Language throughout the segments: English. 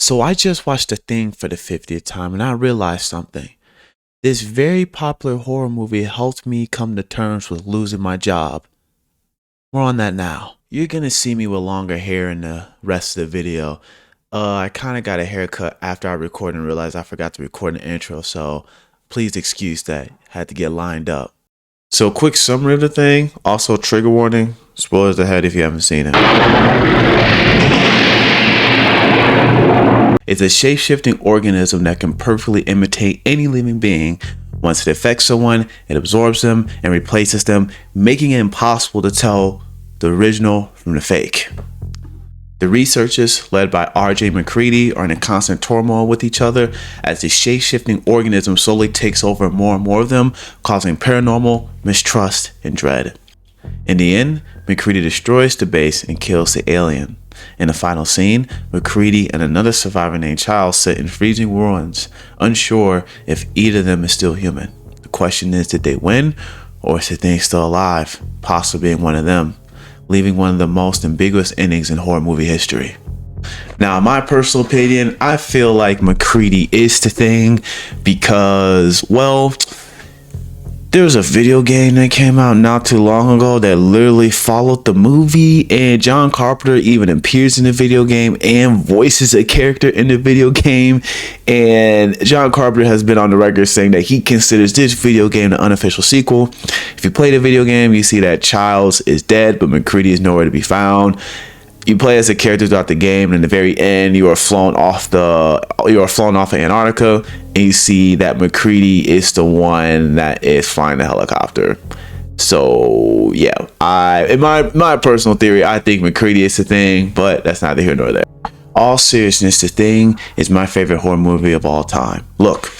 So I just watched The Thing for the 50th time and I realized something. This very popular horror movie helped me come to terms with losing my job. More on that now. You're gonna see me with longer hair in the rest of the video. I kind of got a haircut after I recorded and realized I forgot to record an intro, so please excuse that. Had to get lined up. So quick summary of The Thing, also trigger warning, spoilers ahead if you haven't seen it. It's a shape-shifting organism that can perfectly imitate any living being. Once it affects someone, it absorbs them and replaces them, making it impossible to tell the original from the fake. The researchers, led by R.J. McCready, are in a constant turmoil with each other as the shape-shifting organism slowly takes over more and more of them, causing paranormal mistrust and dread. In the end, McCready destroys the base and kills the alien. In the final scene, McCready and another survivor named Child sit in freezing ruins, unsure if either of them is still human. The question is, did they win, or is the thing still alive, possibly being one of them, leaving one of the most ambiguous endings in horror movie history? Now, in my personal opinion, I feel like McCready is the thing because, well, there's a video game that came out not too long ago that literally followed the movie, and John Carpenter even appears in the video game and voices a character in the video game. And John Carpenter has been on the record saying that he considers this video game the unofficial sequel. If you play the video game, you see that Childs is dead, but McCready is nowhere to be found. You play as a character throughout the game, and in the very end, you are flown off of Antarctica, and you see that McCready is the one that is flying the helicopter. So yeah, in my personal theory, I think McCready is the thing, but that's neither here nor there. All seriousness, The Thing is my favorite horror movie of all time. Look,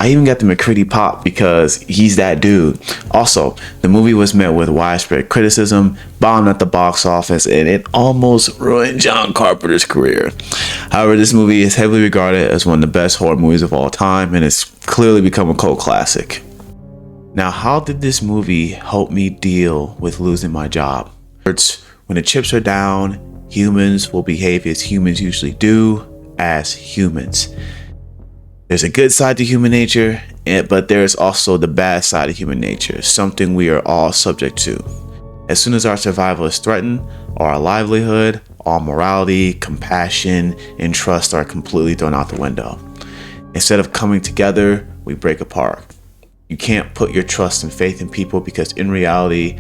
I even got the McCready pop because he's that dude. Also, the movie was met with widespread criticism, bombed at the box office, and it almost ruined John Carpenter's career. However, this movie is heavily regarded as one of the best horror movies of all time, and it's clearly become a cult classic. Now, how did this movie help me deal with losing my job? When the chips are down, humans will behave as humans usually do, as humans. There's a good side to human nature, but there's also the bad side of human nature, something we are all subject to. As soon as our survival is threatened, or our livelihood, our morality, compassion, and trust are completely thrown out the window. Instead of coming together, we break apart. You can't put your trust and faith in people because in reality,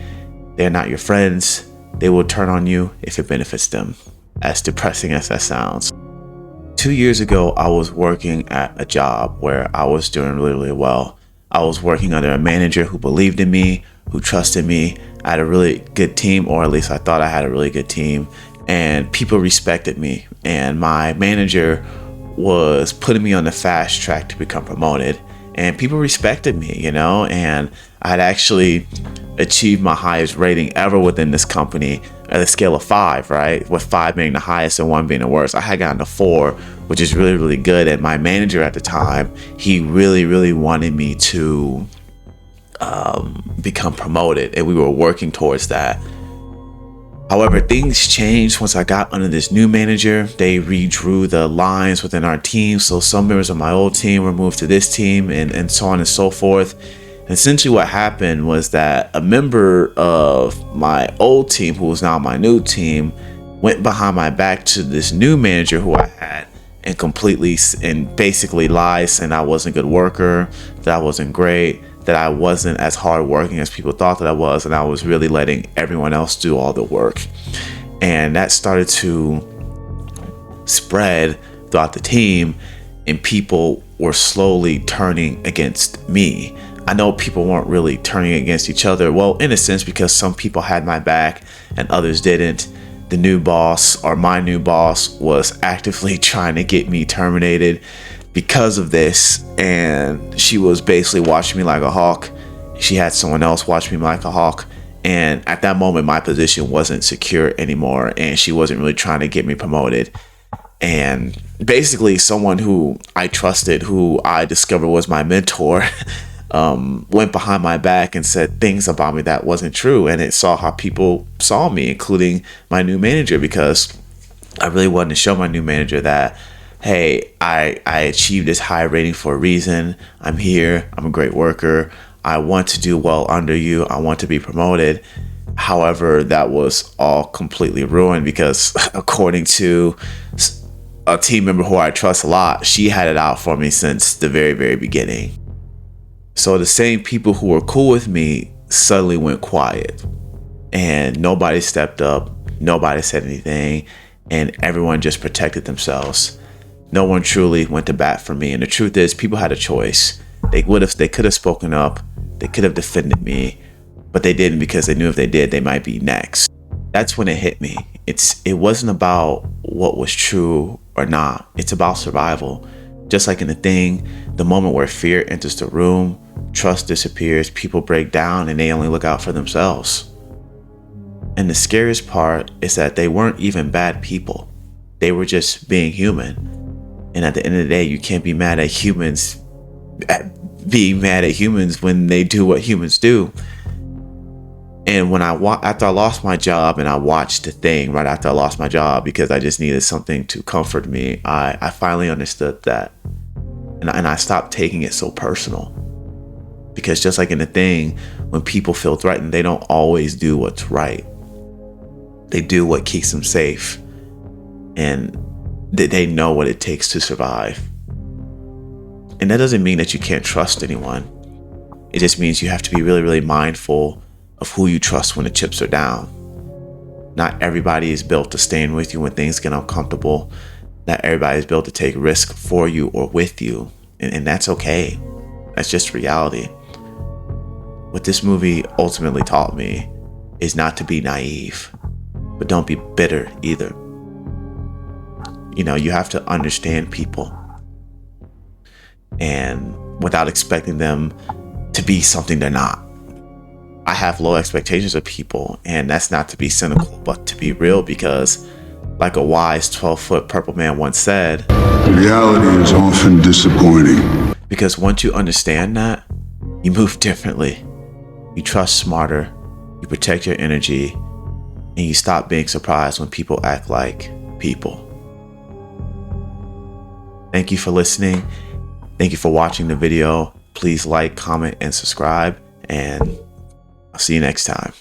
they're not your friends. They will turn on you if it benefits them, as depressing as that sounds. 2 years ago, I was working at a job where I was doing really, really well. I was working under a manager who believed in me, who trusted me. I had a really good team, or at least I thought I had a really good team, and people respected me. And my manager was putting me on the fast track to become promoted, and people respected me, and I'd actually achieved my highest rating ever within this company at a scale of 5, right? With 5 being the highest and 1 being the worst. I had gotten to 4, which is really, really good. And my manager at the time, he really, really wanted me to become promoted, and we were working towards that. However, things changed once I got under this new manager. They redrew the lines within our team, so some members of my old team were moved to this team, and so on and so forth. And essentially what happened was that a member of my old team, who was now my new team, went behind my back to this new manager who I had and basically lied, saying I wasn't a good worker, that I wasn't great, that I wasn't as hardworking as people thought that I was, and I was really letting everyone else do all the work. And that started to spread throughout the team, and people were slowly turning against me. I know people weren't really turning against each other, well, in a sense, because some people had my back and others didn't. The new boss, or my new boss, was actively trying to get me terminated because of this, and she was basically watching me like a hawk. She had someone else watch me like a hawk, and at that moment my position wasn't secure anymore, and she wasn't really trying to get me promoted. And basically someone who I trusted, who I discovered was my mentor, went behind my back and said things about me that wasn't true, and it saw how people saw me, including my new manager, because I really wanted to show my new manager that hey, I achieved this high rating for a reason. I'm here. I'm a great worker. I want to do well under you. I want to be promoted. However, that was all completely ruined because according to a team member who I trust a lot, she had it out for me since the very, very beginning. So the same people who were cool with me suddenly went quiet, and nobody stepped up. Nobody said anything, and everyone just protected themselves. No one truly went to bat for me. And the truth is, people had a choice. They could have spoken up. They could have defended me, but they didn't because they knew if they did, they might be next. That's when it hit me. It wasn't about what was true or not. It's about survival. Just like in The Thing, the moment where fear enters the room, trust disappears, people break down, and they only look out for themselves. And the scariest part is that they weren't even bad people. They were just being human. And at the end of the day, you can't be mad at humans being mad at humans when they do what humans do. And when after I lost my job and I watched The Thing right after I lost my job because I just needed something to comfort me, I finally understood that. And I stopped taking it so personal. Because just like in The Thing, when people feel threatened, they don't always do what's right. They do what keeps them safe. And they know what it takes to survive. And that doesn't mean that you can't trust anyone. It just means you have to be really, really mindful of who you trust when the chips are down. Not everybody is built to stand with you when things get uncomfortable. Not everybody is built to take risk for you or with you. And that's okay. That's just reality. What this movie ultimately taught me is not to be naive, but don't be bitter either. You have to understand people, and without expecting them to be something they're not. I have low expectations of people, and that's not to be cynical, but to be real, because like a wise 12-foot purple man once said, reality is often disappointing. Because once you understand that, you move differently. You trust smarter, you protect your energy, and you stop being surprised when people act like people. Thank you for listening. Thank you for watching the video. Please like, comment, and subscribe, and I'll see you next time.